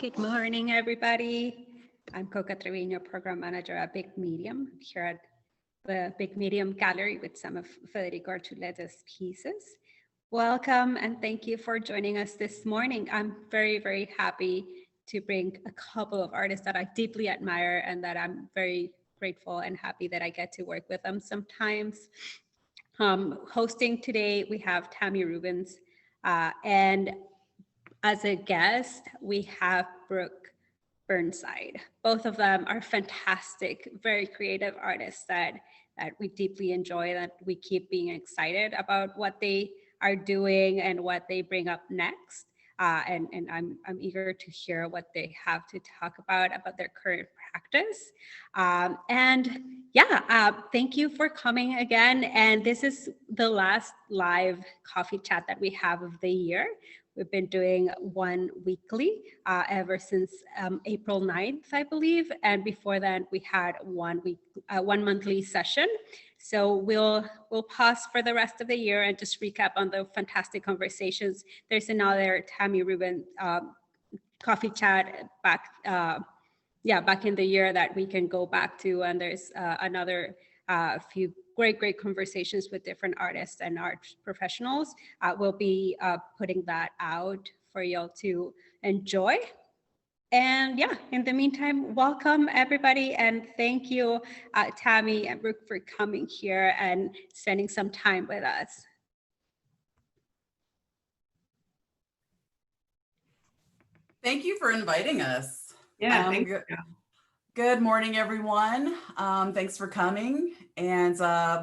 Good morning, everybody. I'm Coca Trevino, Program Manager at Big Medium, here at the Big Medium Gallery with some of Federico Archulete's pieces. Welcome and thank you for joining us this morning. I'm very, very happy to bring a couple of artists that I deeply admire and that I'm very grateful and happy that I get to work with them sometimes. Hosting today, we have Tammie Rubin, and as a guest, we have Brooke Burnside. Both of them are fantastic, very creative artists that we deeply enjoy, that we keep being excited about what they are doing and what they bring up next. And I'm eager to hear what they have to talk about their current practice. Thank you for coming again. And this is the last live coffee chat that we have of the year. We've been doing one weekly ever since April 9th, I believe. And before that, we had one monthly session. So we'll pause for the rest of the year and just recap on the fantastic conversations. There's another Tammie Rubin coffee chat back in the year that we can go back to. And there's another few great conversations with different artists and art professionals. We'll be putting that out for y'all to enjoy. And yeah, in the meantime, welcome everybody. And thank you, Tammie and Brooke, for coming here and spending some time with us. Thank you for inviting us. Yeah, thank you. Good morning, everyone. Thanks for coming. And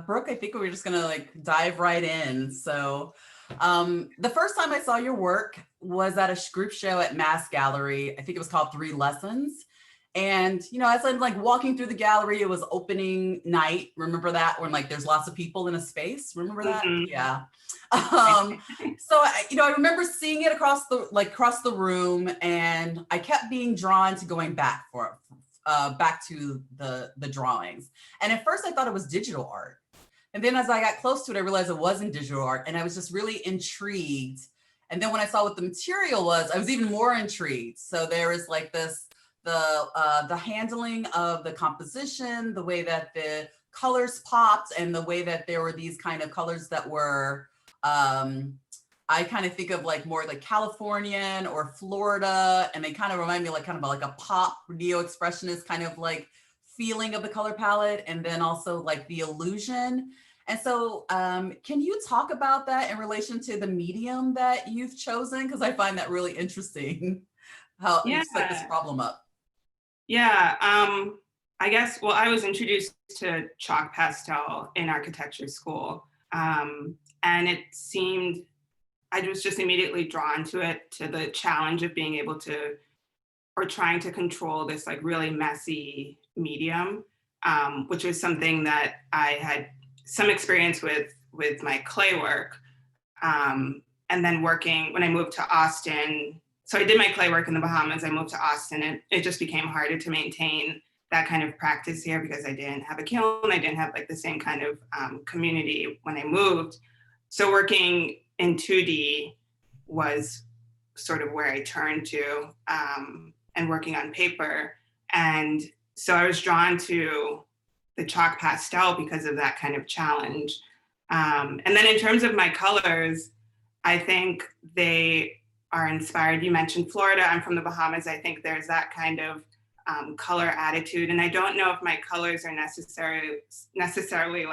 Brooke, I think we're just gonna dive right in. So the first time I saw your work was at a group show at Mass Gallery. I think it was called 3 Lessons. And, as I'm walking through the gallery, it was opening night. Remember that when there's lots of people in a space? Remember that? Mm-hmm. Yeah. So I remember seeing it across the room, and I kept being drawn to going back to the drawings. And at first I thought it was digital art. And then as I got close to it, I realized it wasn't digital art, and I was just really intrigued. And then when I saw what the material was, I was even more intrigued. So there is the handling of the composition, the way that the colors popped, and the way that there were these kind of colors that were, I kind of think of more Californian or Florida, and they kind of remind me of a pop neo-expressionist kind of feeling of the color palette, and then also the illusion. And so can you talk about that in relation to the medium that you've chosen? Because I find that really interesting, how you set this problem up. Yeah, I guess, I was introduced to chalk pastel in architecture school, and it seemed, I was just immediately drawn to it, to the challenge of being able to, or trying to control this really messy medium, which was something that I had some experience with my clay work. And then working, when I moved to Austin, so I did my clay work in the Bahamas, I moved to Austin, and it just became harder to maintain that kind of practice here because I didn't have a kiln, I didn't have the same kind of community when I moved. So working in 2D was sort of where I turned to, and working on paper. And so I was drawn to the chalk pastel because of that kind of challenge. And then in terms of my colors, I think they are inspired. You mentioned Florida, I'm from the Bahamas. I think there's that kind of color attitude. And I don't know if my colors are necessarily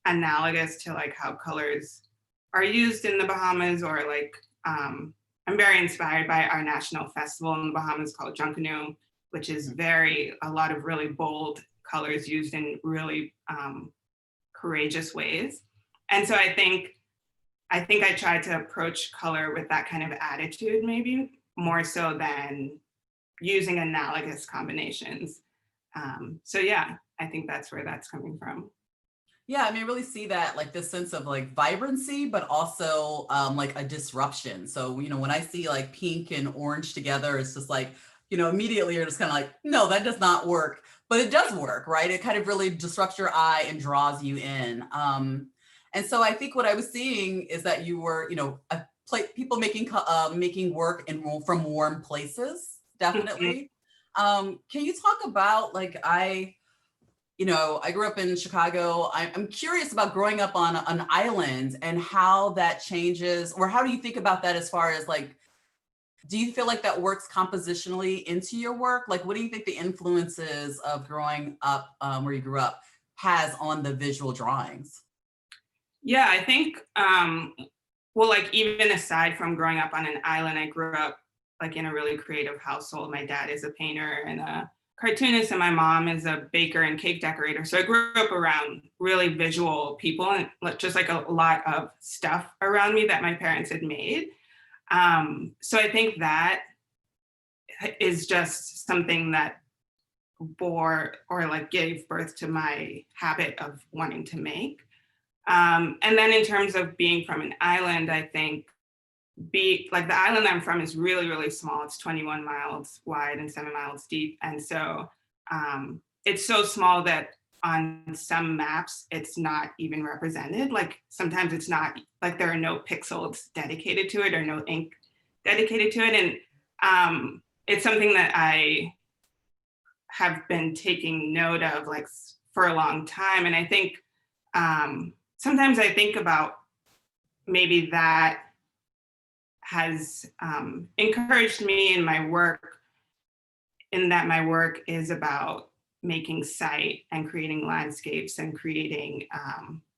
analogous to how colors are used in the Bahamas, or I'm very inspired by our national festival in the Bahamas called Junkanoo, which is a lot of really bold colors used in really courageous ways. And so I think I tried to approach color with that kind of attitude, maybe more so than using analogous combinations. So yeah, I think that's where that's coming from. Yeah, I really see that this sense of vibrancy, but also a disruption. So, when I see pink and orange together, it's just immediately you're just kind of no, that does not work, but it does work, right? It kind of really disrupts your eye and draws you in. And so I think what I was seeing is that you were, people making work from warm places. definitely. Can you talk about, like, I grew up in Chicago. I'm curious about growing up on an island and how that changes, or how do you think about that as far as, like, do you feel like that works compositionally into your work? Like, what do you think the influences of growing up where you grew up has on the visual drawings? Yeah, I think, well, like, even aside from growing up on an island, I grew up like in a really creative household. My dad is a painter and a cartoonist, and my mom is a baker and cake decorator. So I grew up around really visual people and just like a lot of stuff around me that my parents had made. So I think that is just something that bore or like gave birth to my habit of wanting to make. And then in terms of being from an island, I think the island I'm from is really, really small. It's 21 miles wide and 7 miles deep. And so it's so small that on some maps, it's not even represented. Like sometimes it's not, like there are no pixels dedicated to it or no ink dedicated to it. And it's something that I have been taking note of like for a long time. And I think sometimes I think about maybe that has encouraged me in my work, in that my work is about making sight and creating landscapes and creating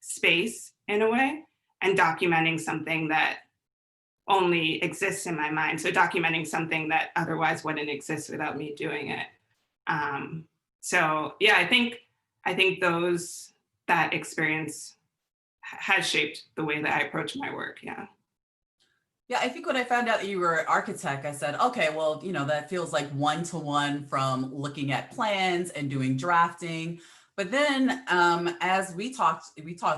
space in a way, and documenting something that only exists in my mind. So documenting something that otherwise wouldn't exist without me doing it. So yeah, I think that experience has shaped the way that I approach my work. Yeah. Yeah, I think when I found out that you were an architect, I said, okay, well, that feels like one-to-one from looking at plans and doing drafting. But then as we talked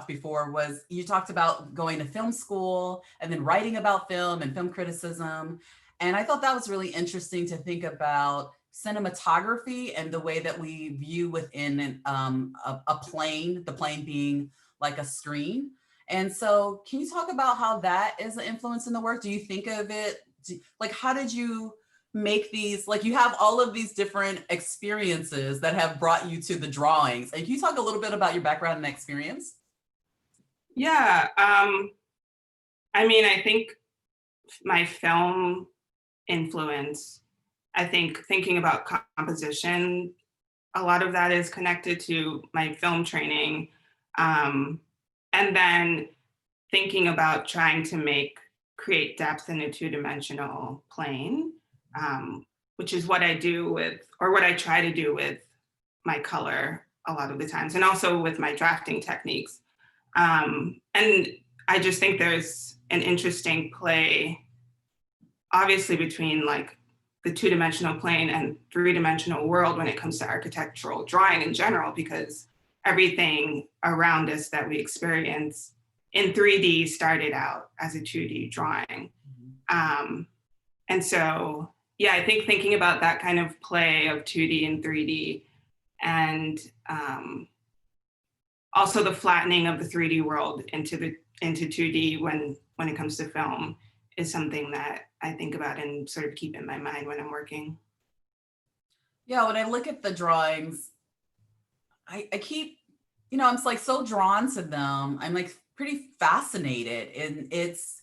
before, was you talked about going to film school and then writing about film and film criticism. And I thought that was really interesting to think about cinematography and the way that we view within a plane, the plane being like a screen. And so can you talk about how that is an influence in the work? Do you think of it, like, how did you make these, like, you have all of these different experiences that have brought you to the drawings. And can you talk a little bit about your background and experience? Yeah, I mean, I think my film influence, I think thinking about composition, a lot of that is connected to my film training. And then thinking about trying to create depth in a two-dimensional plane, which is what I do with, or what I try to do with my color a lot of the times, and also with my drafting techniques. And I just think there's an interesting play, obviously, between like the two-dimensional plane and three-dimensional world when it comes to architectural drawing in general, because everything around us that we experience in 3D started out as a 2D drawing. And so, yeah, I think thinking about that kind of play of 2D and 3D, and also the flattening of the 3D world into 2D when it comes to film is something that I think about and sort of keep in my mind when I'm working. Yeah, when I look at the drawings, I keep, I'm like so drawn to them. I'm like pretty fascinated. And it's,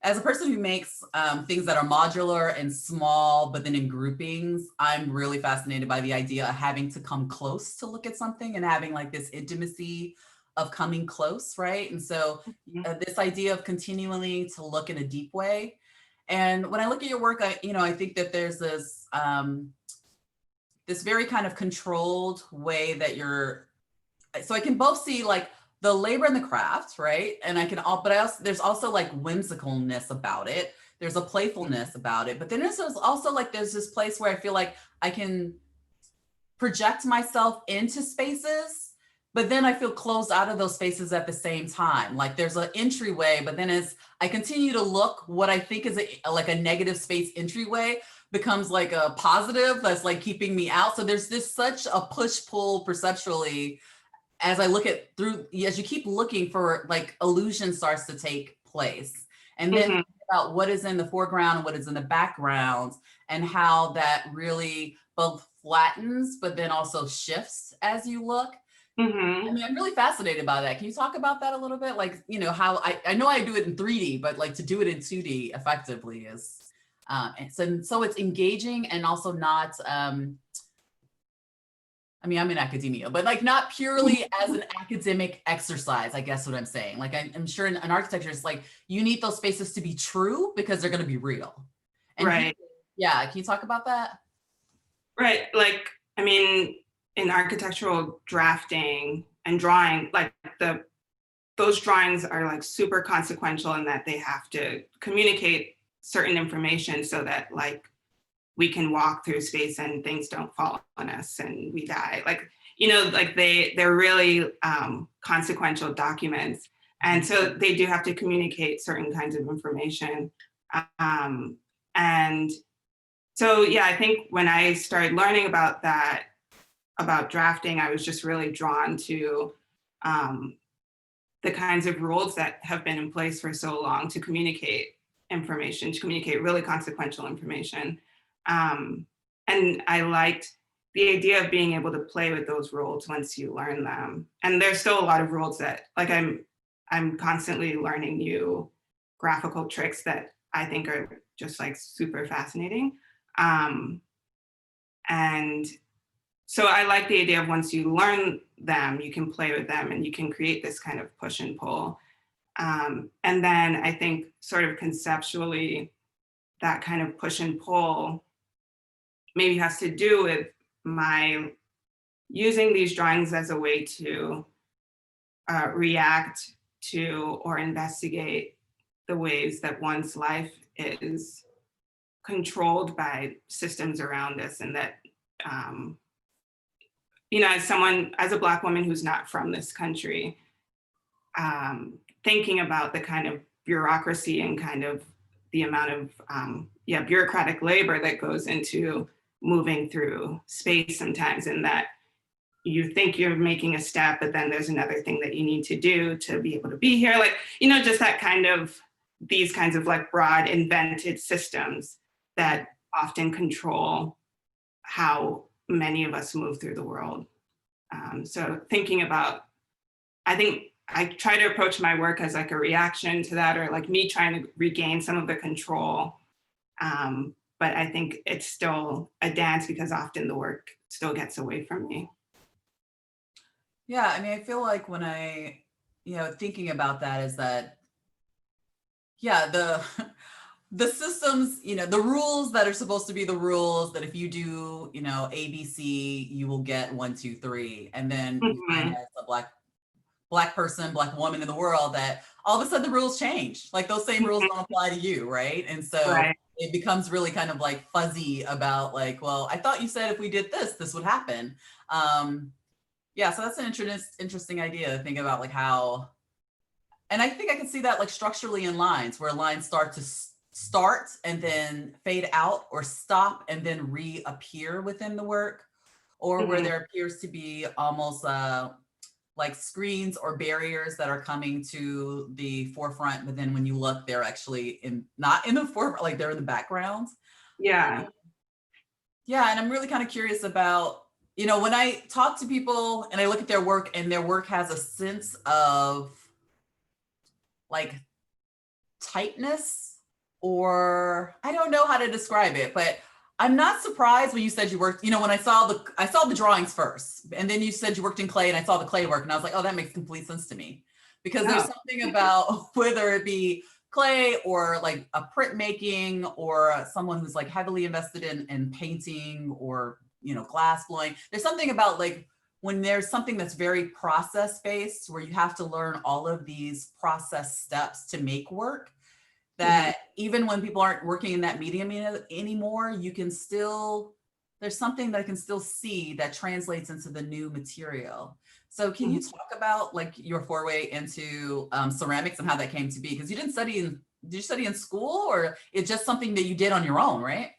as a person who makes things that are modular and small, but then in groupings, I'm really fascinated by the idea of having to come close to look at something and having like this intimacy of coming close, right? And so this idea of continually to look in a deep way. And when I look at your work, I think that there's this, this very kind of controlled way that so I can both see like the labor and the craft, right? And there's also like whimsicalness about it. There's a playfulness about it, but then there's also like, there's this place where I feel like I can project myself into spaces, but then I feel closed out of those spaces at the same time. Like there's an entryway, but then as I continue to look, what I think is like a negative space entryway becomes like a positive that's like keeping me out. So there's this such a push-pull perceptually as I look as you keep looking for, like, illusion starts to take place. And then about what is in the foreground and what is in the background. and how that really both flattens, but then also shifts as you look. Mm-hmm. I mean, I'm really fascinated by that. Can you talk about that a little bit? Like, you know, how I know I do it in 3D, but like to do it in 2D effectively is, and so it's engaging and also not, I mean, I'm in academia, but like not purely as an academic exercise, I guess what I'm saying. Like I'm sure in architecture, it's like you need those spaces to be true because they're going to be real. And Right. Yeah, can you talk about that? Right. Like, I mean, in architectural drafting and drawing, like those drawings are like super consequential in that they have to communicate certain information so that like we can walk through space and things don't fall on us and we die. Like, you know, like they're really consequential documents. And so they do have to communicate certain kinds of information. And so, yeah, I think when I started learning about that, about drafting, I was just really drawn to the kinds of rules that have been in place for so long to communicate information, to communicate really consequential information. And I liked the idea of being able to play with those rules once you learn them. And there's still a lot of rules that, like, I'm constantly learning new graphical tricks that I think are just like super fascinating. And so I like the idea of once you learn them, you can play with them and you can create this kind of push and pull. And then I think sort of conceptually, that kind of push and pull maybe has to do with my using these drawings as a way to react to or investigate the ways that one's life is controlled by systems around us, and that you know, as a Black woman who's not from this country, thinking about the kind of bureaucracy and kind of the amount of bureaucratic labor that goes into moving through space sometimes, and that you think you're making a step, but then there's another thing that you need to do to be able to be here. Like, you know, just that kind of, these kinds of like broad invented systems that often control how many of us move through the world. So thinking about, I think I try to approach my work as like a reaction to that, or like me trying to regain some of the control. But I think it's still a dance because often the work still gets away from me. Yeah, I mean, I feel like when thinking about that is that, yeah, the systems, you know, the rules that are supposed to be the rules that if you do, you know, ABC, you will get 1, 2, 3. And then you find as a black person, Black woman in the world that all of a sudden the rules change. Like those same rules don't apply to you, right? And so Right. it becomes really kind of like fuzzy about like, well, I thought you said if we did this, this would happen. Yeah, so that's an interesting idea to think about, like how, and I think I can see that like structurally in lines, where lines start and then fade out or stop and then reappear within the work, or where there appears to be almost like screens or barriers that are coming to the forefront, but then when you look, they're actually not in the forefront, like they're in the background. Yeah. Yeah, and I'm really kind of curious about, you know, when I talk to people and I look at their work and their work has a sense of like tightness, or I don't know how to describe it, but I'm not surprised when you said you worked, you know, when I saw the drawings first, and then you said you worked in clay, and I saw the clay work and I was like, oh, that makes complete sense to me. Because there's something about whether it be clay or like a printmaking, or someone who's like heavily invested in painting, or, you know, glass blowing. There's something about like when there's something that's very process based, where you have to learn all of these process steps to make work, that even when people aren't working in that medium anymore, you can still, there's something that I can still see that translates into the new material. So can you talk about like your foray into ceramics and how that came to be? Because you did you study in school, or it's just something that you did on your own, right?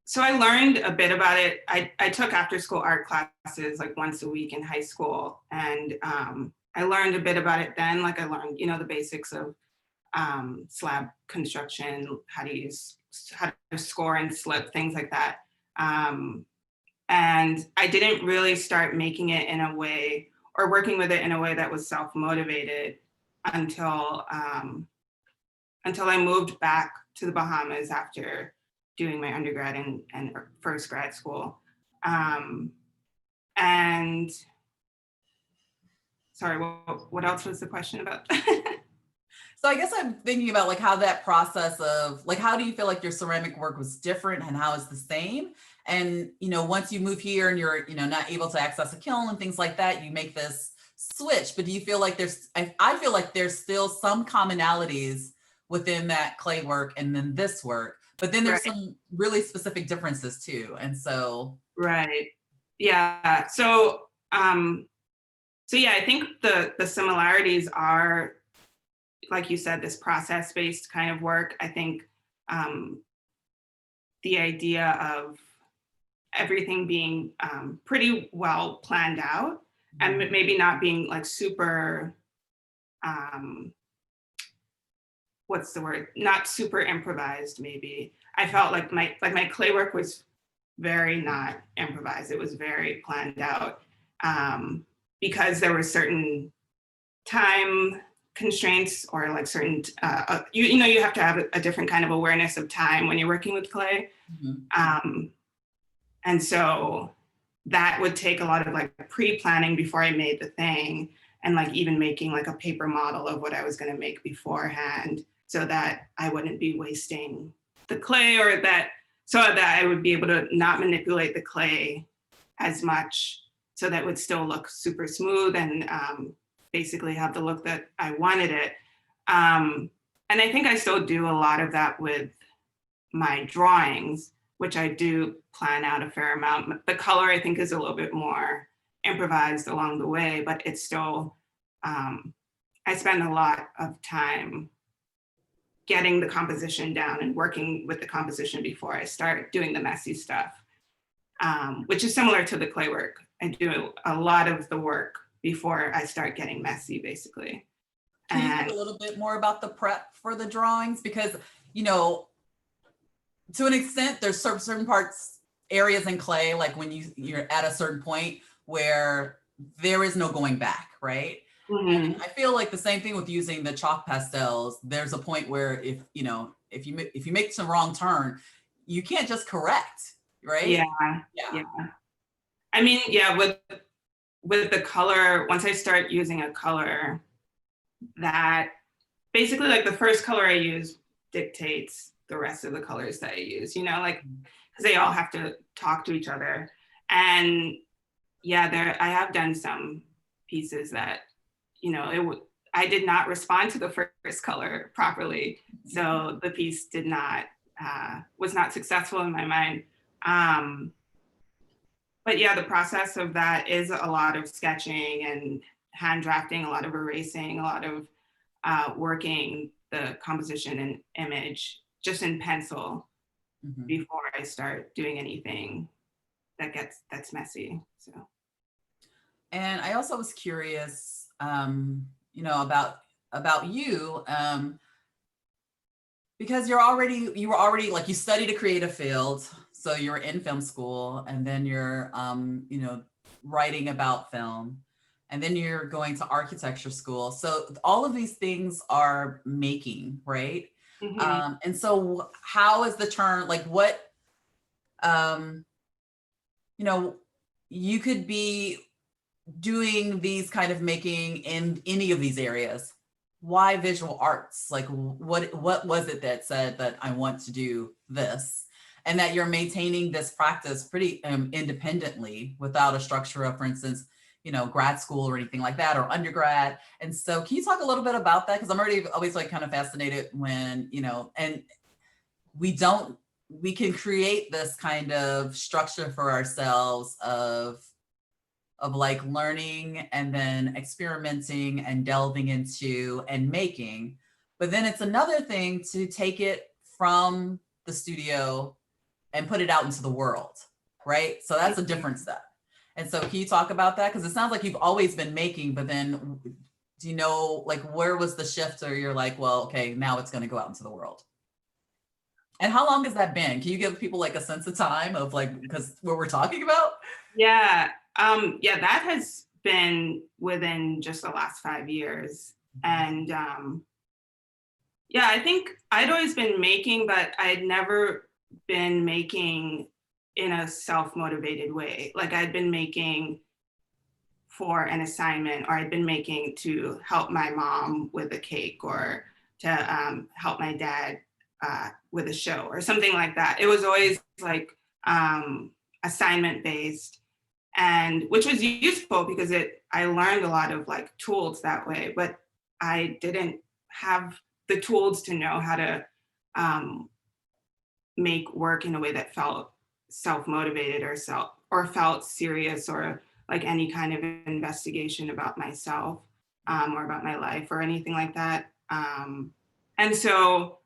So I learned a bit about it. I took after school art classes like once a week in high school. And I learned a bit about it then. Like I learned, you know, the basics of slab construction, how to use how to score and slip, things like that. And I didn't really start making it in a way or working with it in a way that was self-motivated until I moved back to the Bahamas after doing my undergrad and first grad school. And sorry, what else was the question about? So I guess I'm thinking about like how that process of like, how do you feel like your ceramic work was different and how it's the same? And, you know, once you move here and you're, you know, not able to access a kiln and things like that, you make this switch. But do you feel like I feel like there's still some commonalities within that clay work and then this work, but then there's some really specific differences too. And so. Right. Yeah. So yeah, I think the similarities are, like you said, this process-based kind of work. I think the idea of everything being pretty well planned out and maybe not being like super, what's the word? Not super improvised, maybe. I felt like my clay work was very not improvised. It was very planned out because there were certain time constraints or like certain, you know, you have to have a different kind of awareness of time when you're working with clay. And so that would take a lot of like pre-planning before I made the thing, and like even making like a paper model of what I was going to make beforehand so that I wouldn't be wasting the clay, or so that I would be able to not manipulate the clay as much, so that it would still look super smooth and basically have the look that I wanted it. And I think I still do a lot of that with my drawings, which I do plan out a fair amount. The color, I think, is a little bit more improvised along the way, but it's still, I spend a lot of time getting the composition down and working with the composition before I start doing the messy stuff, which is similar to the clay work. I do a lot of the work before I start getting messy, basically. Can you talk a little bit more about the prep for the drawings? Because, you know, to an extent, there's certain areas in clay, like when you're at a certain point where there is no going back, right? And I feel like the same thing with using the chalk pastels. There's a point where if you make some wrong turn, you can't just correct, right? Yeah. I mean, yeah, with the color, once I start using a color, that basically like the first color I use dictates the rest of the colors that I use, you know, like, because they all have to talk to each other. And yeah, I have done some pieces that, you know, I did not respond to the first color properly. So the piece was not successful in my mind. But yeah, the process of that is a lot of sketching and hand drafting, a lot of erasing, a lot of working the composition and image just in pencil before I start doing anything that's messy. So. And I also was curious, you know, about you, because you were already like, you studied a creative field, so you were in film school, and then you're, you know, writing about film, and then you're going to architecture school. So all of these things are making, right? And so how is the turn, like what, you know, you could be doing these kind of making in any of these areas. Why visual arts? Like what was it that said that I want to do this, and that you're maintaining this practice pretty independently without a structure of, for instance, you know, grad school or anything like that, or undergrad. And so can you talk a little bit about that? Because I'm always like kind of fascinated when, you know, and we can create this kind of structure for ourselves of like learning and then experimenting and delving into and making. But then it's another thing to take it from the studio and put it out into the world, right? So that's a different step. And so can you talk about that? Because it sounds like you've always been making, but then do you know, like, where was the shift, or you're like, well, okay, now it's going to go out into the world? And how long has that been? Can you give people like a sense of time of like, because what we're talking about? Yeah, yeah, that has been within just the last 5 years. And yeah, I think I'd always been making, but I had never been making in a self-motivated way. Like I'd been making for an assignment, or I'd been making to help my mom with a cake, or to help my dad with a show or something like that. It was always like assignment based, and which was useful because I learned a lot of like tools that way, but I didn't have the tools to know how to make work in a way that felt self-motivated or felt serious, or like any kind of investigation about myself or about my life or anything like that. And so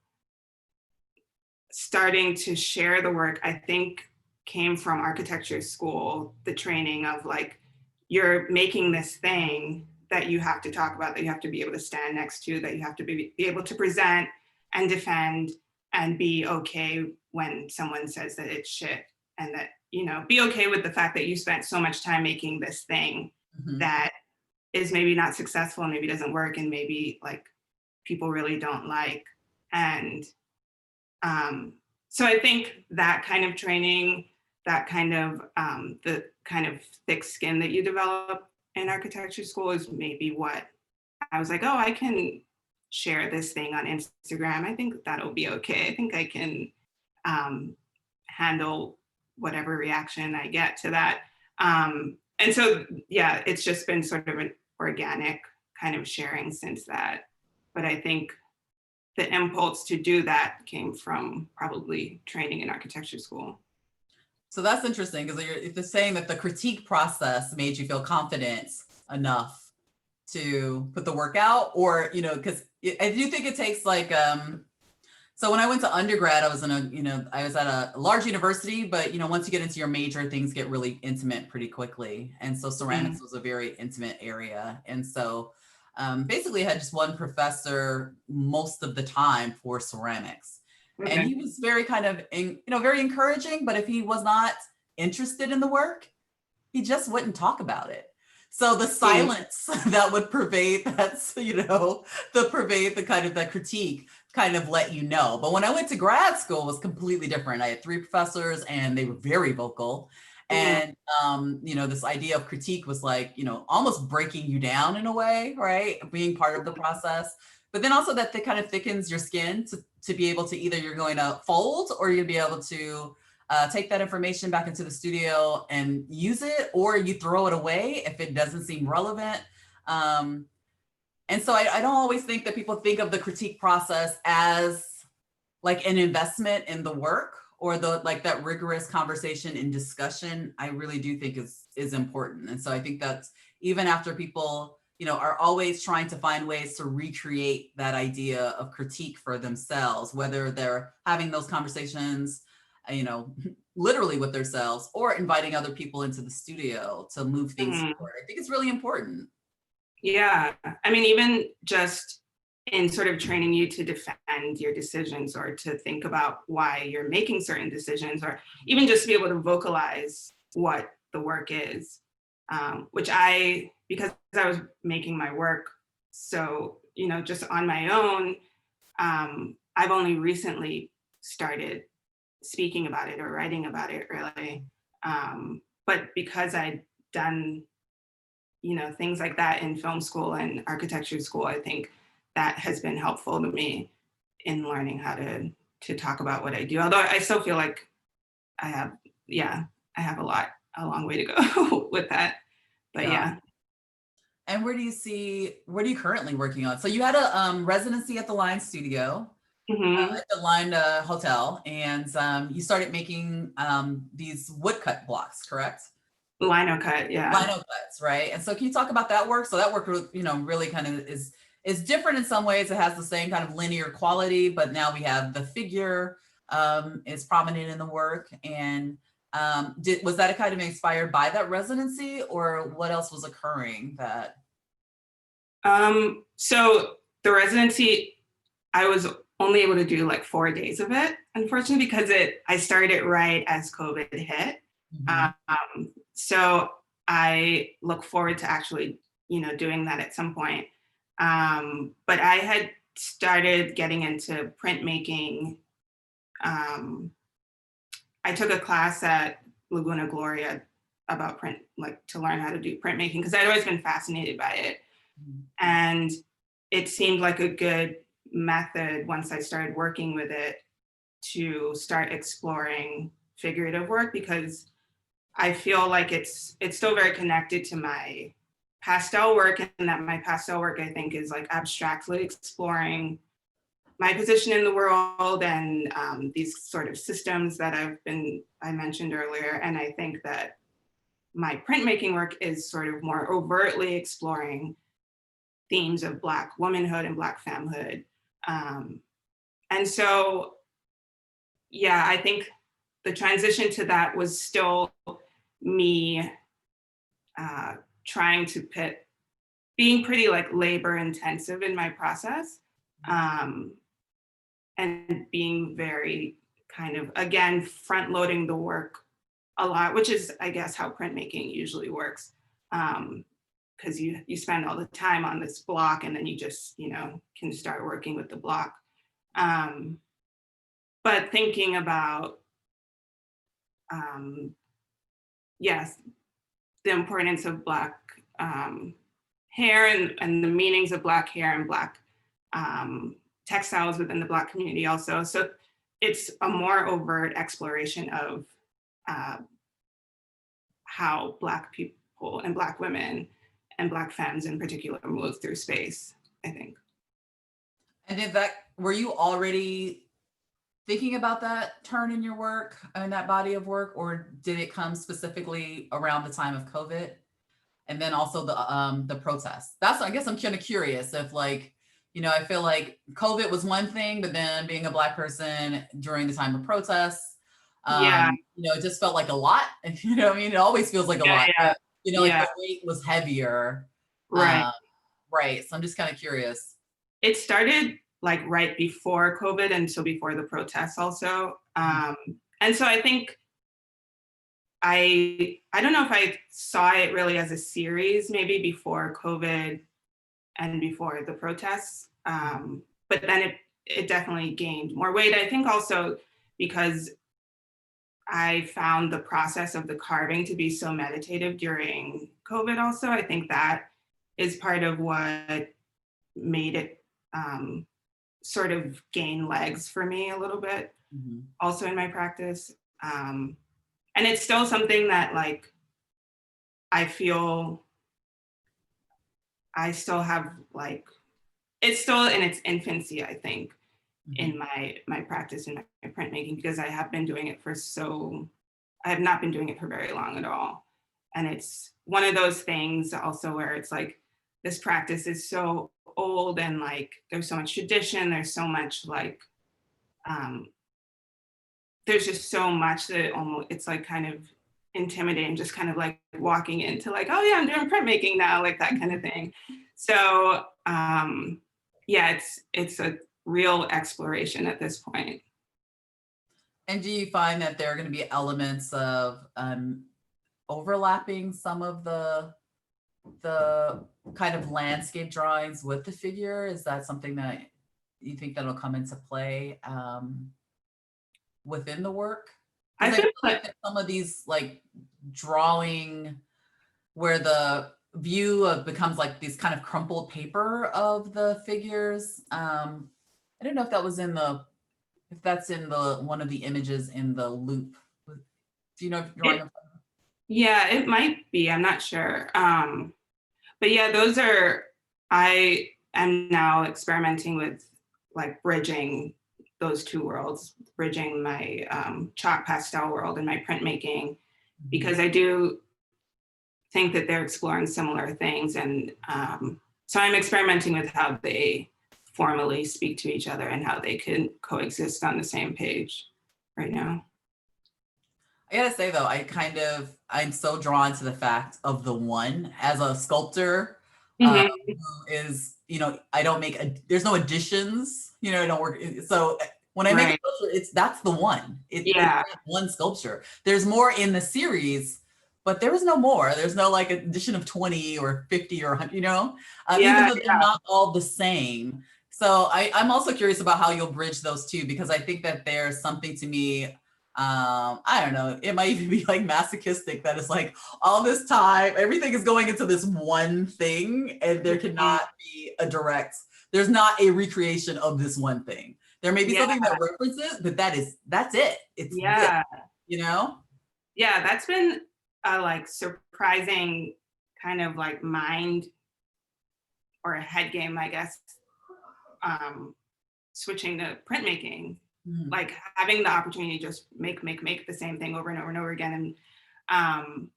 starting to share the work, I think, came from architecture school, the training of like, you're making this thing that you have to talk about, that you have to be able to stand next to, that you have to be able to present and defend, and be okay when someone says that it's shit, and that, you know, be okay with the fact that you spent so much time making this thing that is maybe not successful, and maybe doesn't work, and maybe like people really don't like. And so I think that kind of training, that kind of the kind of thick skin that you develop in architecture school is maybe what I was like, oh, I can share this thing on Instagram. I think that'll be okay. I think I can handle whatever reaction I get to that. And so, yeah, it's just been sort of an organic kind of sharing since that. But I think the impulse to do that came from probably training in architecture school. So that's interesting, because you're saying that the critique process made you feel confident enough to put the work out, or, you know, because I do think it takes like, so when I went to undergrad, I was in I was at a large university, but, you know, once you get into your major, things get really intimate pretty quickly. And so ceramics was a very intimate area. And so basically I had just one professor most of the time for ceramics. Okay. And he was very kind of, very encouraging, but if he was not interested in the work, he just wouldn't talk about it. So the silence that would pervade the kind of that critique kind of let you know. But when I went to grad school, it was completely different. I had 3 professors and they were very vocal. And, this idea of critique was like, almost breaking you down in a way, right? Being part of the process. But then also that kind of thickens your skin to be able to either you're going to fold, or you'll be able to take that information back into the studio and use it, or you throw it away if it doesn't seem relevant. And so I don't always think that people think of the critique process as like an investment in the work, or that rigorous conversation and discussion. I really do think is important. And so I think that's, even after people are always trying to find ways to recreate that idea of critique for themselves, whether they're having those conversations, literally with themselves, or inviting other people into the studio to move things forward. I think it's really important. Yeah, I mean, even just in sort of training you to defend your decisions, or to think about why you're making certain decisions, or even just to be able to vocalize what the work is, which because I was making my work, so, just on my own, I've only recently started speaking about it or writing about it, really. But because I'd done, things like that in film school and architecture school, I think that has been helpful to me in learning how to talk about what I do. Although I still feel like I have a long way to go with that. But yeah. And where do you currently working on? So you had a residency at the Line Studio, at the Line Hotel, and you started making these woodcut blocks, correct? Lino cut, yeah. Lino cuts, right? And so can you talk about that work? So that work, really kind of is different in some ways. It has the same kind of linear quality, but now we have the figure is prominent in the work. And was that kind of inspired by that residency, or what else was occurring that? So the residency, I was only able to do like 4 days of it, unfortunately, because I started it right as COVID hit. So I look forward to actually, doing that at some point. But I had started getting into printmaking. I took a class at Laguna Gloria about print, like to learn how to do printmaking, because I'd always been fascinated by it. And it seemed like a good method once I started working with it to start exploring figurative work, because I feel like it's still very connected to my pastel work, and that my pastel work, I think, is like abstractly exploring my position in the world and these sort of systems that I mentioned earlier. And I think that my printmaking work is sort of more overtly exploring themes of Black womanhood and Black femmehood. And so, yeah, I think the transition to that was still me trying to being pretty like labor intensive in my process, and being very kind of, again, front loading the work a lot, which is, I guess, how printmaking usually works. Because you spend all the time on this block, and then you just, can start working with the block. But thinking about, yes, the importance of Black hair and the meanings of Black hair and Black textiles within the Black community also. So it's a more overt exploration of how Black people and Black women and Black femmes in particular move through space, I think. And were you already thinking about that turn in your work and that body of work, or did it come specifically around the time of COVID? And then also the protests. I guess I'm kind of curious if, like, I feel like COVID was one thing, but then being a Black person during the time of protests, it just felt like a lot. It always feels like a lot. Yeah. Like the weight was heavier. Right. Right. So I'm just kind of curious. It started like right before COVID, and so before the protests also. And so I think I don't know if I saw it really as a series, maybe before COVID and before the protests. But then it definitely gained more weight. I think also because I found the process of the carving to be so meditative during COVID also. I think that is part of what made it sort of gain legs for me a little bit, also in my practice. And it's still something that, like, I feel I still have, like, it's still in its infancy, I think, in my practice in my printmaking, because I have been doing it I have not been doing it for very long at all. And it's one of those things also where it's like, this practice is so old, and like, there's so much tradition, there's so much like, there's just so much that it's like kind of intimidating, just kind of like walking into like, oh yeah, I'm doing printmaking now, like that kind of thing. So yeah, it's a real exploration at this point. And do you find that there are going to be elements of overlapping some of the kind of landscape drawings with the figure? Is that something that you think that'll come into play within the work? I feel like some of these, like, drawing where the view becomes like these kind of crumpled paper of the figures. I don't know if that was if that's in one of the images in the loop. Do you know if drawing? Yeah, it might be, I'm not sure. But yeah, I am now experimenting with like bridging those two worlds, bridging my chalk pastel world and my printmaking, because I do think that they're exploring similar things. And so I'm experimenting with how they formally speak to each other and how they can coexist on the same page right now. I gotta say though, I'm so drawn to the fact of the one as a sculptor. Mhm. who is, I don't make, there's no additions, I don't work. So when I make a Right. sculpture, that's the one. It's Yeah. that one sculpture. There's more in the series, but there is no more. There's no like addition of 20 or 50 or 100, even Yeah. though they're not all the same. So I'm also curious about how you'll bridge those two, because I think that there's something to me, I don't know, it might even be like masochistic that it's like all this time, everything is going into this one thing, and there cannot be there's not a recreation of this one thing. There may be something that references, but that's it. It's this, Yeah, that's been a like surprising kind of like mind or a head game, I guess, switching to printmaking, like having the opportunity to just make the same thing over and over and over again. And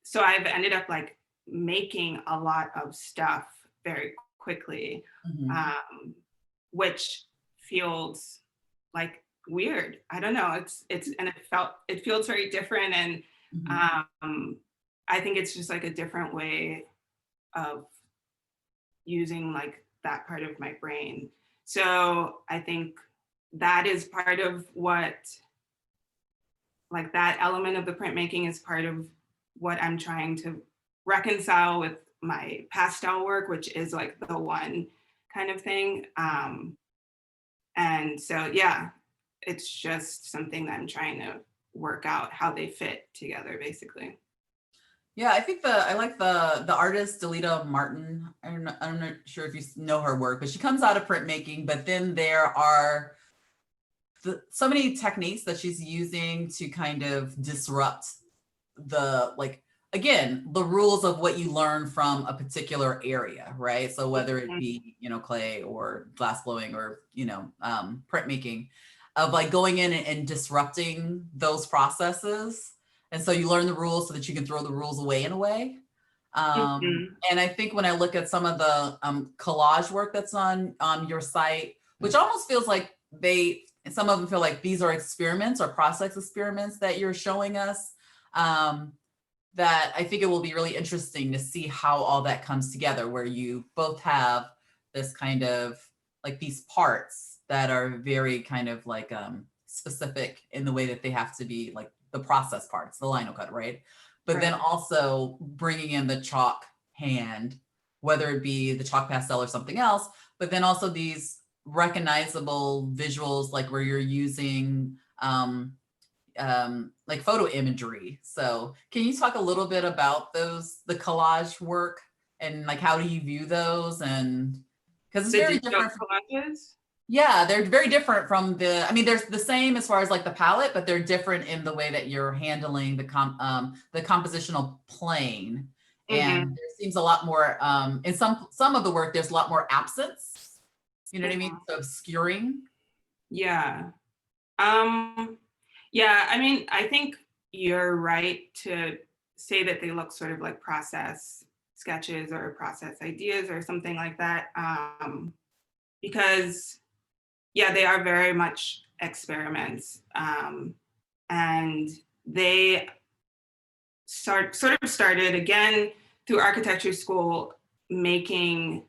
so I've ended up like making a lot of stuff very quickly, which feels like weird. I don't know. And it feels very different. And I think it's just like a different way of using like that part of my brain. So I think that is part of what, like that element of the printmaking is part of what I'm trying to reconcile with my pastel work, which is like the one kind of thing. And so, yeah, it's just something that I'm trying to work out how they fit together, basically. Yeah, I think I like the artist Delita Martin. I'm not sure if you know her work, but she comes out of printmaking. But then there are so many techniques that she's using to kind of disrupt the the rules of what you learn from a particular area, right? So whether it be clay or glass blowing or printmaking, of like going in and disrupting those processes. And so you learn the rules so that you can throw the rules away in a way. And I think when I look at some of the collage work that's on your site, which almost feels like some of them feel like these are experiments or process experiments that you're showing us, that I think it will be really interesting to see how all that comes together, where you both have this kind of like these parts that are very kind of like specific in the way that they have to be, like the process parts, the lino cut, right? But then also bringing in the chalk hand, whether it be the chalk pastel or something else, but then also these recognizable visuals, like where you're using like photo imagery. So can you talk a little bit about the collage work, and like how do you view those? And because it's very different from collages. Yeah, they're very different from they're the same as far as like the palette, but they're different in the way that you're handling the compositional plane. And there seems a lot more in some of the work, there's a lot more absence. You know what I mean? So obscuring. Yeah. Yeah, I mean, I think you're right to say that they look sort of like process sketches or process ideas or something like that. Because yeah, they are very much experiments. And they sort of started again through architecture school, in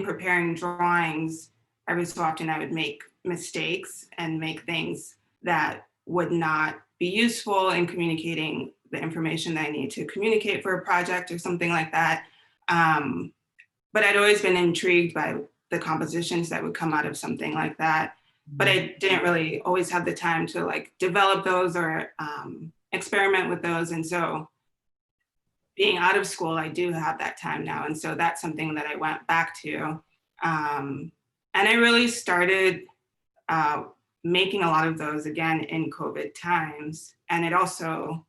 preparing drawings. Every so often I would make mistakes and make things that would not be useful in communicating the information that I need to communicate for a project or something like that. But I'd always been intrigued by the compositions that would come out of something like that. But I didn't really always have the time to like develop those or experiment with those. And so being out of school, I do have that time now. And so that's something that I went back to. And I really started making a lot of those again in COVID times. And it also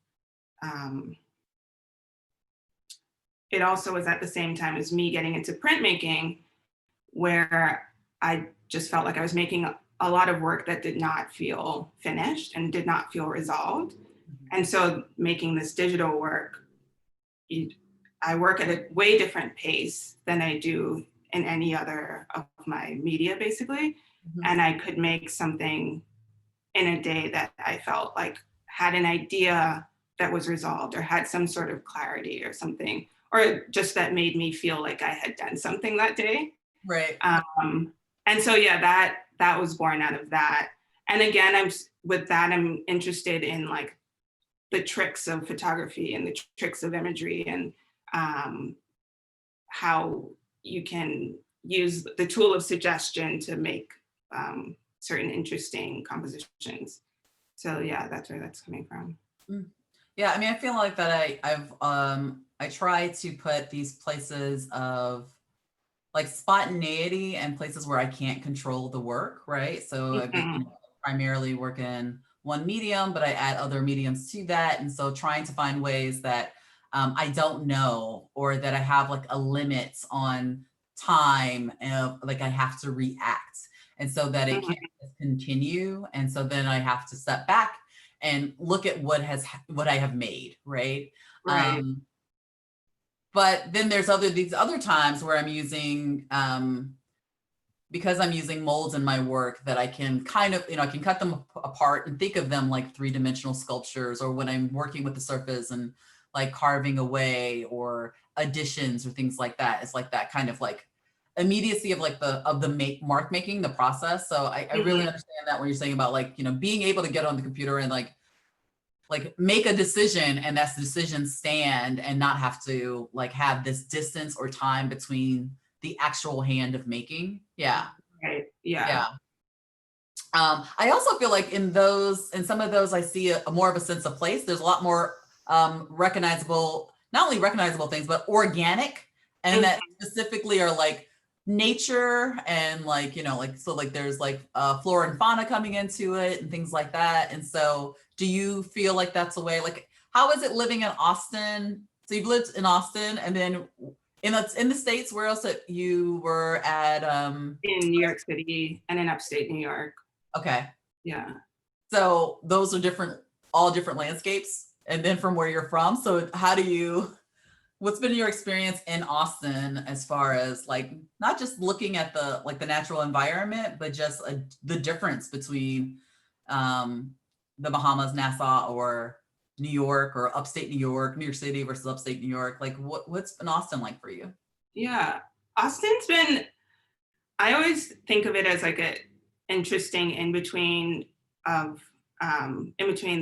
was at the same time as me getting into printmaking, where I just felt like I was making a lot of work that did not feel finished and did not feel resolved. And so making this digital work, I work at a way different pace than I do in any other of my media, basically. And I could make something in a day that I felt like had an idea that was resolved or had some sort of clarity or something, or just that made me feel like I had done something that day. Right. And so, yeah, that was born out of that. And again, I'm interested in like the tricks of photography and the tricks of imagery, and how you can use the tool of suggestion to make certain interesting compositions. So yeah, that's where that's coming from. Yeah, I mean, I feel like that I try to put these places of like spontaneity and places where I can't control the work, right? So I primarily work in one medium, but I add other mediums to that. And so trying to find ways that I don't know, or that I have like a limit on time, and like I have to react. And so that it can't continue. And so then I have to step back and look at what I have made, right? Right. But then there's these other times where I'm using, because I'm using molds in my work, that I can kind of, I can cut them apart and think of them like 3-dimensional sculptures, or when I'm working with the surface and like carving away or additions or things like that. It's like that kind of like immediacy of like the mark making, the process. So I really understand that when you're saying about like, being able to get on the computer and like make a decision, and that's the decision stand, and not have to like have this distance or time between the actual hand of making. Yeah. Right. Yeah. I also feel like in some of those, I see a more of a sense of place. There's a lot more recognizable, not only recognizable things, but organic, and that specifically are like nature, and like, so like there's like flora and fauna coming into it and things like that. And so do you feel like that's a way, like, how is it living in Austin? So you've lived in Austin, and then in the States, where else you were at? In New York City and in upstate New York. Okay. Yeah. So those are all different landscapes, and then from where you're from. So what's been your experience in Austin as far as like, not just looking at the natural environment, but just the difference between the Bahamas, Nassau, or New York, or upstate New York City versus upstate New York? Like what's been Austin like for you? Yeah. Austin's been, I always think of it as like a interesting in between the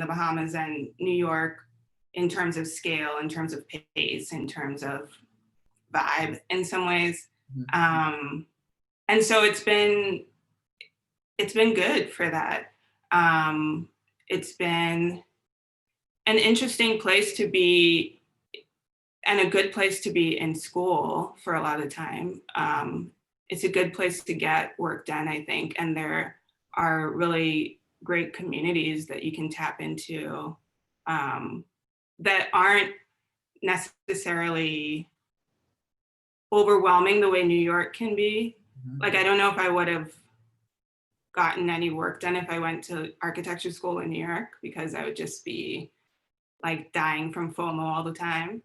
Bahamas and New York, in terms of scale, in terms of pace, in terms of vibe in some ways. And so it's been good for that. It's been an interesting place to be, and a good place to be in school for a lot of the time. It's a good place to get work done, I think. And there are really great communities that you can tap into that aren't necessarily overwhelming the way New York can be. Like, I don't know if I would have gotten any work done if I went to architecture school in New York, because I would just be like dying from FOMO all the time.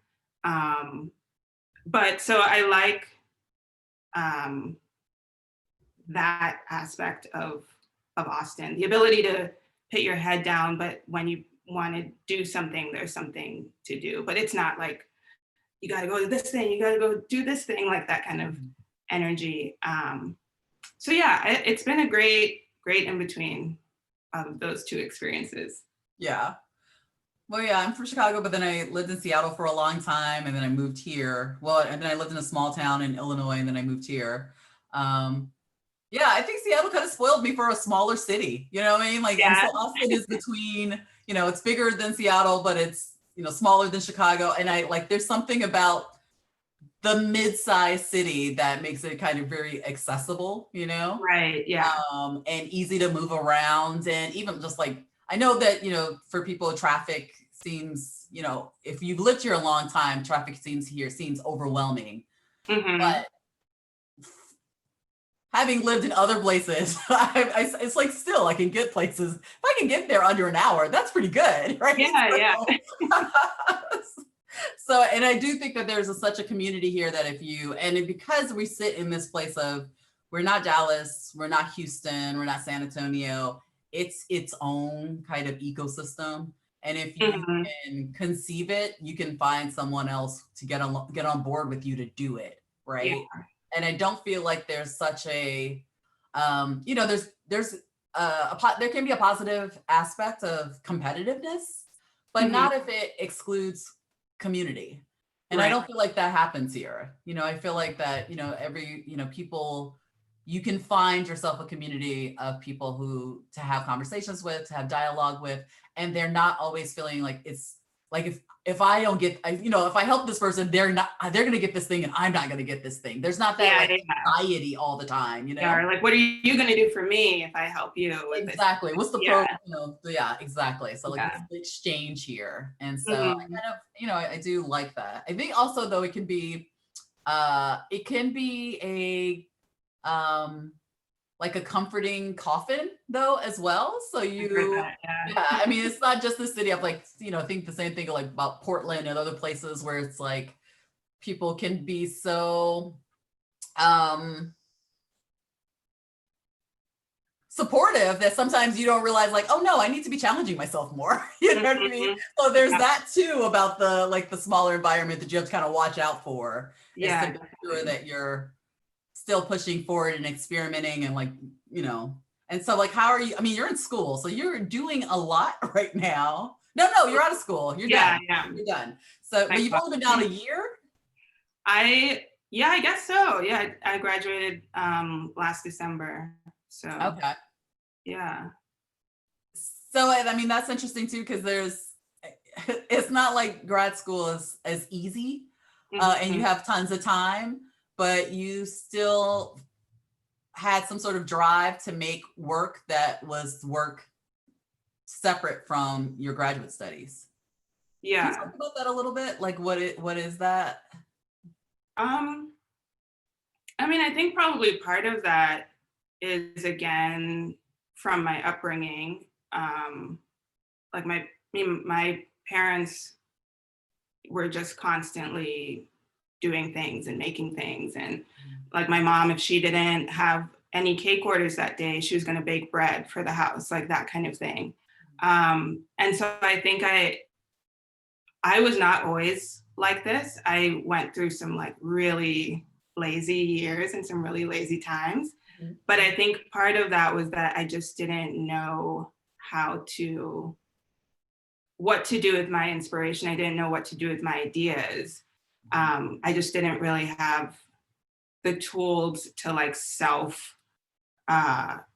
But so I like that aspect of Austin, the ability to put your head down, but when you want to do something, there's something to do. But it's not like you got to go to this thing, you got to go do this thing, like that kind of energy. So yeah, it's been a great in between of those two experiences. Yeah. Well, yeah, I'm from Chicago, but then I lived in Seattle for a long time, and then I moved here. Well, and then I lived in a small town in Illinois, and then I moved here. Yeah, I think Seattle kind of spoiled me for a smaller city. You know what I mean? Like, Yeah. And so Austin is between, it's bigger than Seattle, but it's, smaller than Chicago. And there's something about the mid-sized city that makes it kind of very accessible, Right. Yeah. And easy to move around. And even just like, I know that, for people, traffic seems, if you've lived here a long time, traffic seems overwhelming. But having lived in other places, it's like still I can get places. If I can get there under an hour, that's pretty good, right? Yeah. So, and I do think that there's such a community here that because we sit in this place of, we're not Dallas, we're not Houston, we're not San Antonio, it's its own kind of ecosystem. And if you can conceive it, you can find someone else to get on board with you to do it, right? Yeah. And I don't feel like there's such a, you know, there can be a positive aspect of competitiveness, but not if it excludes community. And I don't feel like that happens here. You know, I feel like that, you know, people, you can find yourself a community of people who to have conversations with, to have dialogue with, and they're not always feeling like it's like if I don't get, if I help this person, they're going to get this thing and I'm not going to get this thing. There's not that anxiety all the time, you know? Yeah, or like, what are you going to do for me if I help you with exactly. this? What's the pro, yeah, exactly. So like it's the exchange here. And so I kind of, I do like that. I think also though, it can be a, like a comforting coffin though as well. So I mean, it's not just the city of like, I think the same thing like about Portland and other places where it's like people can be so supportive that sometimes you don't realize like, oh no, I need to be challenging myself more. You know what I mean? So there's that too about the smaller environment that you have to kind of watch out for. Yeah. To make sure that you're still pushing forward and experimenting and like, and so like, how are you? I mean, you're in school, so you're doing a lot right now. No, you're out of school. You're done. Yeah. You're done. So but you've only been down a year? I guess so. Yeah, I graduated last December. So okay. Yeah. So I mean, that's interesting too, because it's not like grad school is as easy and you have tons of time, but you still had some sort of drive to make work that was work separate from your graduate studies. Yeah. Can you talk about that a little bit? Like what is that? I mean, I think probably part of that is again from my upbringing. Like my parents were just constantly doing things and making things, and like my mom, if she didn't have any cake orders that day, she was going to bake bread for the house, like that kind of thing. And so I think I was not always like this. I went through some like really lazy years and some really lazy times. But I think part of that was that I just didn't know what to do with my inspiration. I didn't know what to do with my ideas. I just didn't really have the tools to like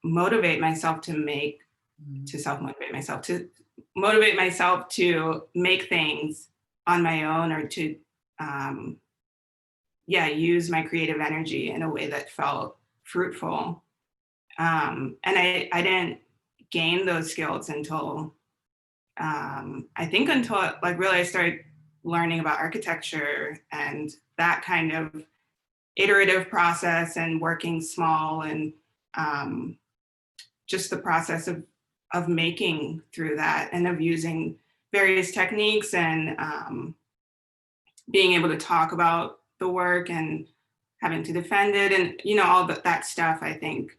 motivate myself to motivate myself to make things on my own, or to use my creative energy in a way that felt fruitful. And I didn't gain those skills until I started learning about architecture and that kind of iterative process and working small, and just the process of making through that and of using various techniques and being able to talk about the work and having to defend it, and all that stuff I think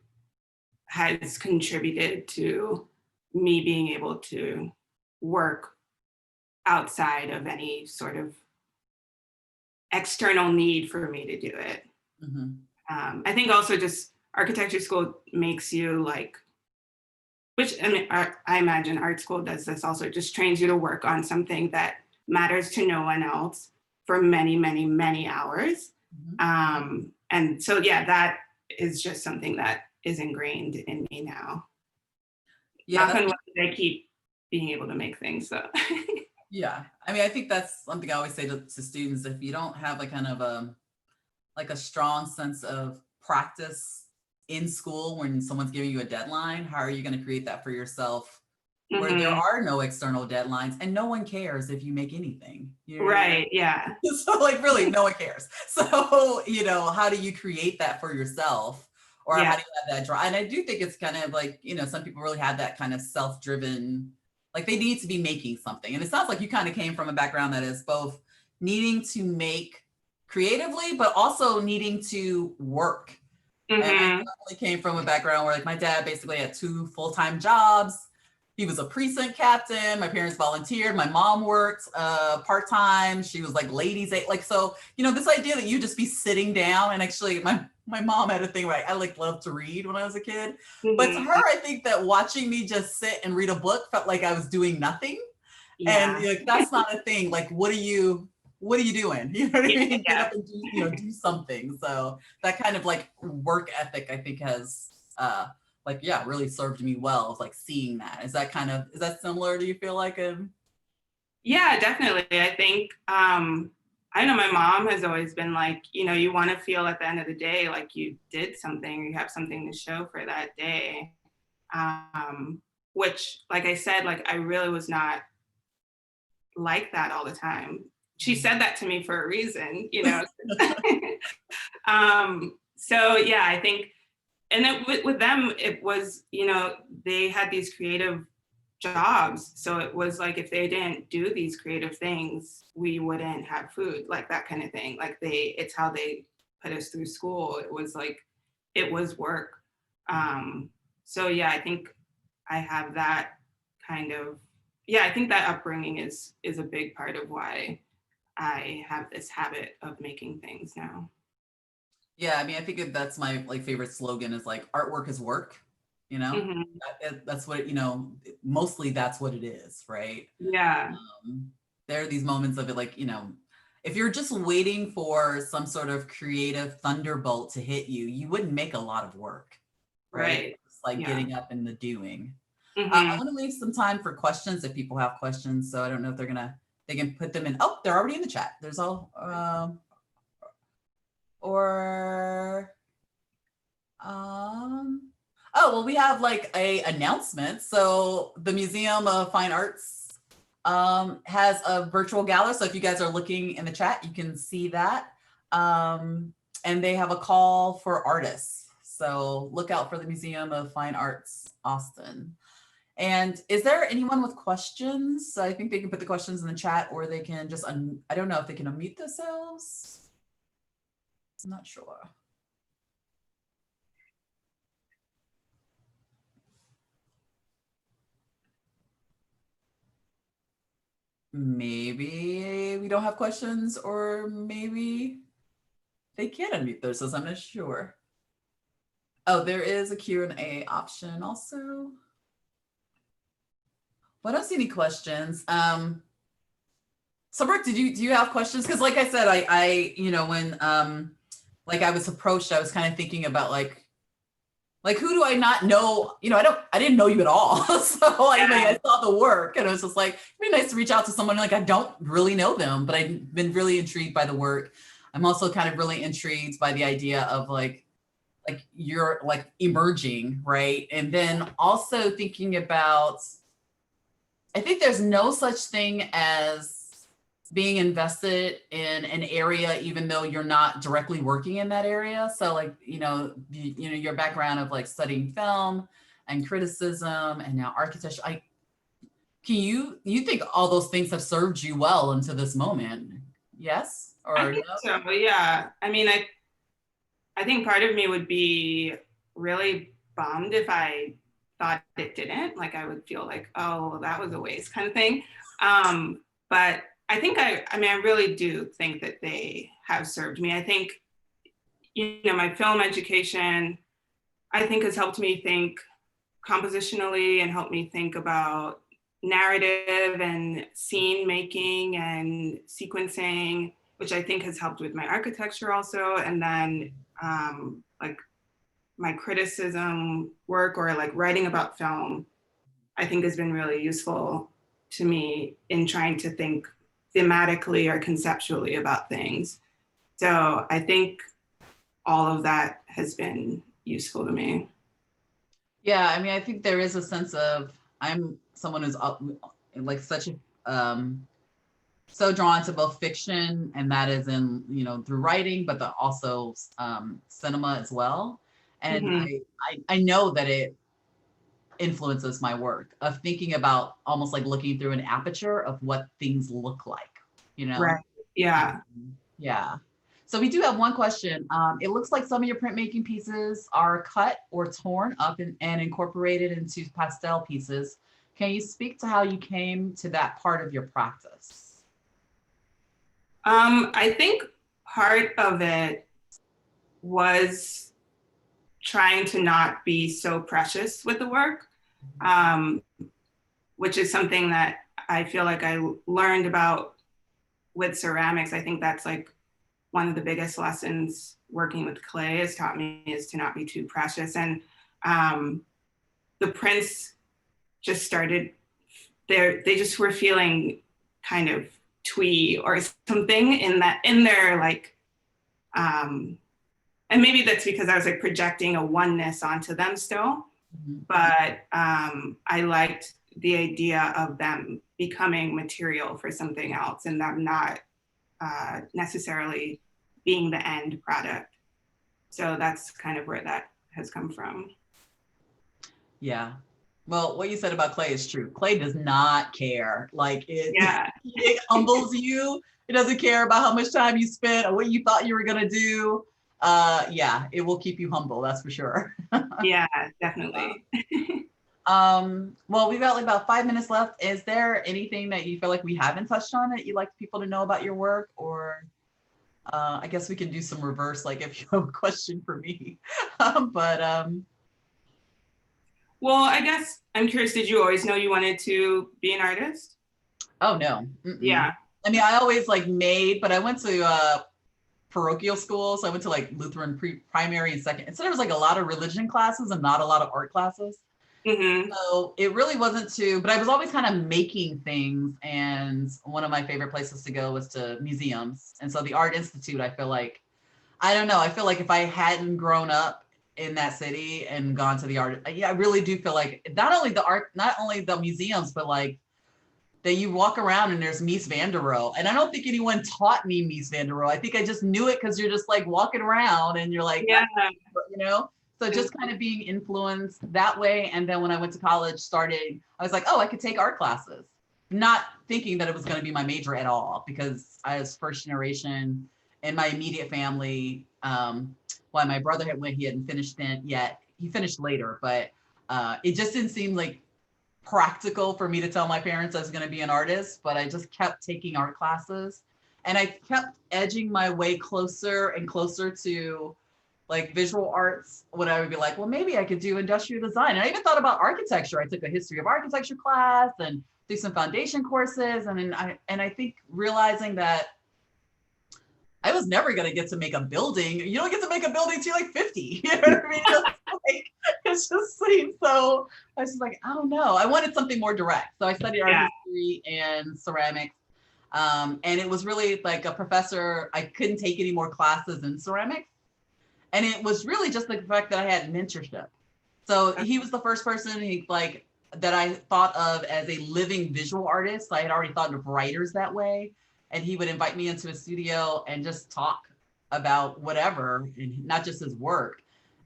has contributed to me being able to work outside of any sort of external need for me to do it. I think also just architecture school makes you like, which I mean, I imagine art school does this also, just trains you to work on something that matters to no one else for many, many, many hours. And so, that is just something that is ingrained in me now. Yeah, I keep being able to make things. So. Yeah, I mean, I think that's something I always say to students: if you don't have like kind of a strong sense of practice in school when someone's giving you a deadline, how are you going to create that for yourself where there are no external deadlines and no one cares if you make anything? Right. Yeah. So like really no one cares. So, how do you create that for yourself, or how do you have that drive? And I do think it's kind of like, some people really have that kind of self-driven, like they need to be making something. And it sounds like you kind of came from a background that is both needing to make creatively, but also needing to work. And I definitely came from a background where like my dad basically had 2 full-time jobs. he was a precinct captain. My parents volunteered. My mom worked part-time. She was like ladies' aid. Like, so, you know, this idea that you just be sitting down, and actually my mom had a thing where I like loved to read when I was a kid. But to her, I think that watching me just sit and read a book felt like I was doing nothing. And like, that's not a thing. Like, what are you doing? You know what I mean? Get up and do, you know, do something. So that kind of like work ethic, I think, has like, yeah, really served me well, of like seeing that. Is that similar? Do you feel like? Yeah, definitely. I think I know my mom has always been like, you know, you want to feel at the end of the day like you did something, you have something to show for that day. Which, like I said, like I really was not like that all the time. She said that to me for a reason, you know. So yeah, I think, and then with them, it was, you know, they had these creative jobs. So it was like, if they didn't do these creative things, we wouldn't have food, like that kind of thing. Like it's how they put us through school. It was like, it was work. So yeah, I think I have that kind of, I think that upbringing is a big part of why I have this habit of making things now. Yeah, I mean, I think that's my like favorite slogan is like, artwork is work, you know. That's what, you know, mostly that's what it is, right? Yeah. There are these moments of it, like, you know, if you're just waiting for some sort of creative thunderbolt to hit you, you wouldn't make a lot of work, right? It's like getting up and the doing. I want to leave some time for questions if people have questions. So I don't know if they can put them in. Oh, they're already in the chat. There's all, oh, well, we have like a announcement. So the Museum of Fine Arts has a virtual gallery. So if you guys are looking in the chat, you can see that. And they have a call for artists. So look out for the Museum of Fine Arts, Austin. And is there anyone with questions? I think they can put the questions in the chat, or they can just, I don't know if they can unmute themselves. I'm not sure. Maybe we don't have questions, or maybe they can unmute themselves. I'm not sure. Oh, there is a Q&A option also. Well, I don't see any questions. So Brooke, do you have questions? Because like I said, I you know, when like I was approached, I was kind of thinking about like who do I not know? You know, I didn't know you at all. So I saw the work and it was just like, it'd be nice to reach out to someone like I don't really know them, but I've been really intrigued by the work. I'm also kind of really intrigued by the idea of like you're like emerging, right? And then also thinking about, I think there's no such thing as being invested in an area, even though you're not directly working in that area. So like, you know, your background of like studying film and criticism and now architecture, you think all those things have served you well into this moment? Yes? Or I think so, yeah. I mean, I think part of me would be really bummed if I thought it didn't. Like I would feel like, oh, that was a waste kind of thing. But I think I really do think that they have served me. I think, you know, my film education, I think has helped me think compositionally and helped me think about narrative and scene making and sequencing, which I think has helped with my architecture also. And then like my criticism work or like writing about film, I think has been really useful to me in trying to think thematically or conceptually about things. So I think all of that has been useful to me. Yeah, I mean, I think there is a sense of, I'm someone who's like such a, so drawn to both fiction, and that is in, you know, through writing, but also cinema as well. And I know that it influences my work of thinking about almost like looking through an aperture of what things look like, you know? Right. Yeah. Yeah. So we do have one question. It looks like some of your printmaking pieces are cut or torn up and incorporated into pastel pieces. Can you speak to how you came to that part of your practice? I think part of it was trying to not be so precious with the work, which is something that I feel like I learned about with ceramics. I think that's like one of the biggest lessons working with clay has taught me, is to not be too precious. And the prints just started, they just were feeling kind of twee or something in their like, and maybe that's because I was like projecting a oneness onto them still, but I liked the idea of them becoming material for something else and them not necessarily being the end product. So that's kind of where that has come from. Yeah. Well, what you said about clay is true. Clay does not care. Like it humbles you. It doesn't care about how much time you spent or what you thought you were going to do. Yeah, it will keep you humble. That's for sure. Yeah, definitely. Well, we've got like about 5 minutes left. Is there anything that you feel like we haven't touched on that you'd like people to know about your work? Or I guess we can do some reverse, like if you have a question for me. Well, I guess I'm curious, did you always know you wanted to be an artist? Oh, no. Yeah. I mean, I always like made, but I went to parochial school. So I went to like Lutheran primary and second. And so there was like a lot of religion classes and not a lot of art classes. So it really wasn't but I was always kind of making things. And one of my favorite places to go was to museums. And so the Art Institute, I feel like, I don't know. I feel like if I hadn't grown up in that city and gone to the art, I really do feel like not only the museums, but like that you walk around and there's Mies van der Rohe. And I don't think anyone taught me Mies van der Rohe. I think I just knew it because you're just like walking around and you're like, yeah, you know? So just kind of being influenced that way. And then when I went to college, I was like, oh, I could take art classes, not thinking that it was going to be my major at all, because I was first generation in my immediate family. While my brother he hadn't finished it yet. He finished later, but it just didn't seem like practical for me to tell my parents I was going to be an artist, but I just kept taking art classes and I kept edging my way closer and closer to like visual arts, when I would be like, well, maybe I could do industrial design. And I even thought about architecture. I took a history of architecture class and did some foundation courses. And then I think realizing that I was never going to get to make a building. You don't get to make a building till you're like 50. You know what I mean? It's just seems so, I was just like, I don't know. I wanted something more direct. So I studied art history and ceramics. And it was really like a professor, I couldn't take any more classes in ceramics. And it was really just the fact that I had mentorship. So he was the first person that I thought of as a living visual artist. I had already thought of writers that way. And he would invite me into a studio and just talk about whatever, and not just his work.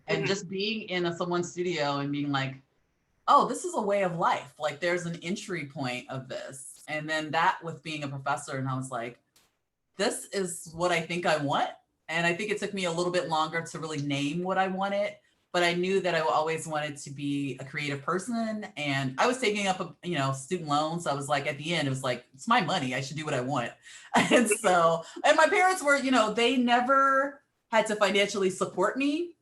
And just being in someone's studio and being like, oh, this is a way of life. Like there's an entry point of this. And then that with being a professor, and I was like, this is what I think I want. And I think it took me a little bit longer to really name what I wanted, but I knew that I always wanted to be a creative person. And I was taking up student loans. So I was like, at the end, it was like, it's my money. I should do what I want. And my parents were, they never had to financially support me,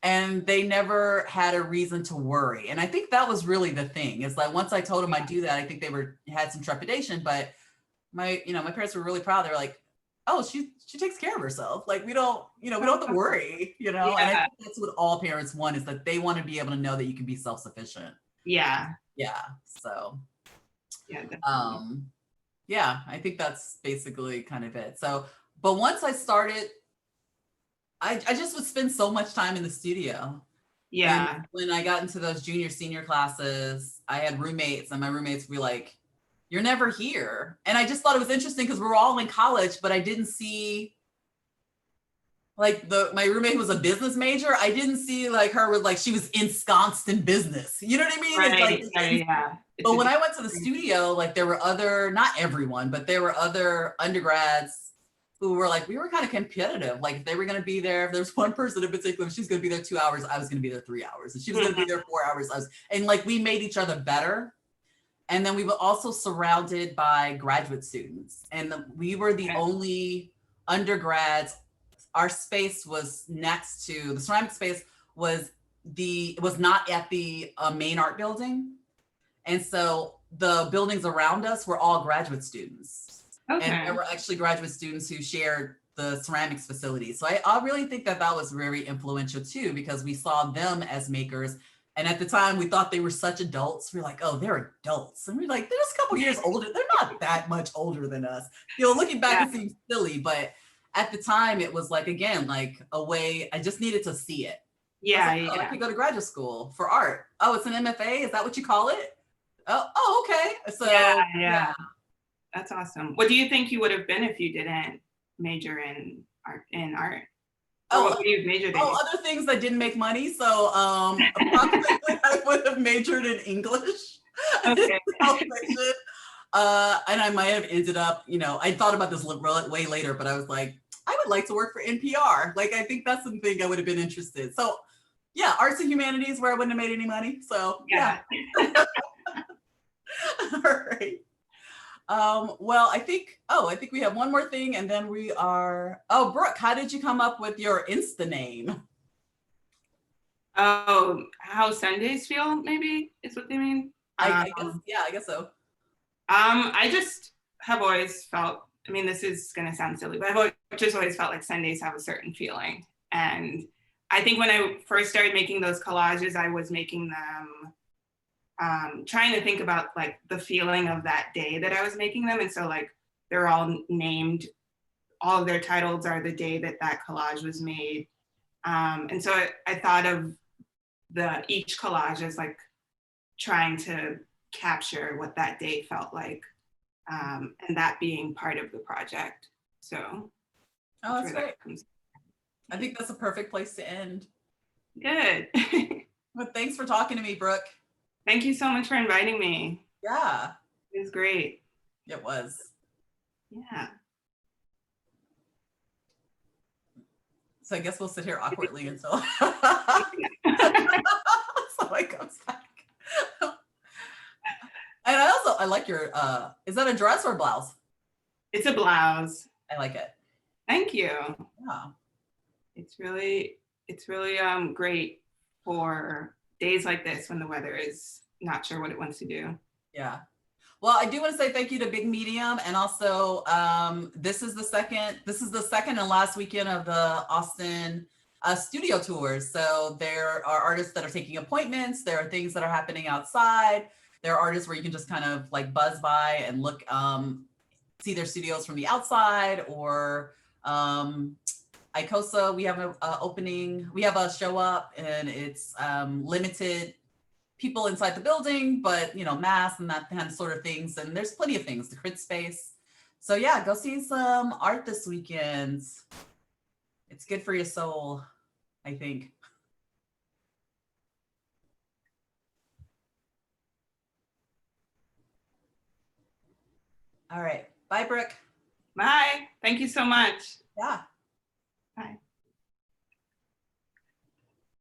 and they never had a reason to worry. And I think that was really the thing, is like, once I told them I'd do that, I think they had some trepidation, but my parents were really proud. They were like, oh, she takes care of herself. Like we don't have to worry, And I think that's what all parents want, is that they want to be able to know that you can be self-sufficient. Yeah. Yeah. So, yeah, definitely. I think that's basically kind of it. So, but once I started, I just would spend so much time in the studio. Yeah. And when I got into those junior, senior classes, I had roommates, and my roommates would be like, you're never here. And I just thought it was interesting because we were all in college, but I didn't see like my roommate who was a business major. I didn't see like her with like, she was ensconced in business. You know what I mean? Right, It's like, yeah. But when I went to the studio, like there were not everyone, but there were other undergrads who were like, we were kind of competitive. Like if they were going to be there, if there's one person in particular, if she's going to be there 2 hours, I was going to be there 3 hours. And she was going to be there 4 hours. And like, we made each other better. And then we were also surrounded by graduate students. And we were the only undergrads. Our space was next to, the ceramic space was not at the main art building. And so the buildings around us were all graduate students. Okay. And there were actually graduate students who shared the ceramics facility. So I really think that was very influential too, because we saw them as makers. And at the time we thought they were such adults. We're like, oh, they're adults. And we're like, they're just a couple years older. They're not that much older than us. You know, looking back, it seems silly, but at the time it was like, again, like a way, I just needed to see it. I could go to graduate school for art. Oh, it's an MFA. Is that what you call it? Oh, okay. So yeah. That's awesome. What do you think you would have been if you didn't major in art? What would you have majored in? Other things that didn't make money. So probably I would have majored in English. Okay. And I might have ended up, you know, I thought about this way later, but I was like, I would like to work for NPR. Like, I think that's something I would have been interested. So yeah, arts and humanities where I wouldn't have made any money. So yeah. All right. Well, I think we have one more thing and then we are, Brooke, how did you come up with your Insta name? Oh, how Sundays feel, maybe is what they mean. I guess so. I just have always felt, I mean, this is gonna sound silly, but I've just always felt like Sundays have a certain feeling. And I think when I first started making those collages, I was making them trying to think about like the feeling of that day that I was making them. And so like, they're all named, all of their titles are the day that collage was made. And so I thought of each collage as like trying to capture what that day felt like, and that being part of the project. So that's great. I think that's a perfect place to end. Good. But thanks for talking to me, Brooke. Thank you so much for inviting me. Yeah. It was great. It was. Yeah. So I guess we'll sit here awkwardly until somebody comes back. And I like your, is that a dress or a blouse? It's a blouse. I like it. Thank you. Yeah. It's really great for days like this when the weather is not sure what it wants to do. Yeah. Well, I do want to say thank you to Big Medium, and also this is the second and last weekend of the Austin studio tours. So there are artists that are taking appointments. There are things that are happening outside. There are artists where you can just kind of like buzz by and look, see their studios from the outside, or ICOSA, we have an opening, we have a show up, and it's limited people inside the building, but you know, masks and that kind of sort of things. And there's plenty of things, the crit space. So yeah, go see some art this weekend. It's good for your soul, I think. All right, bye, Brooke. Bye, thank you so much. Yeah. Bye.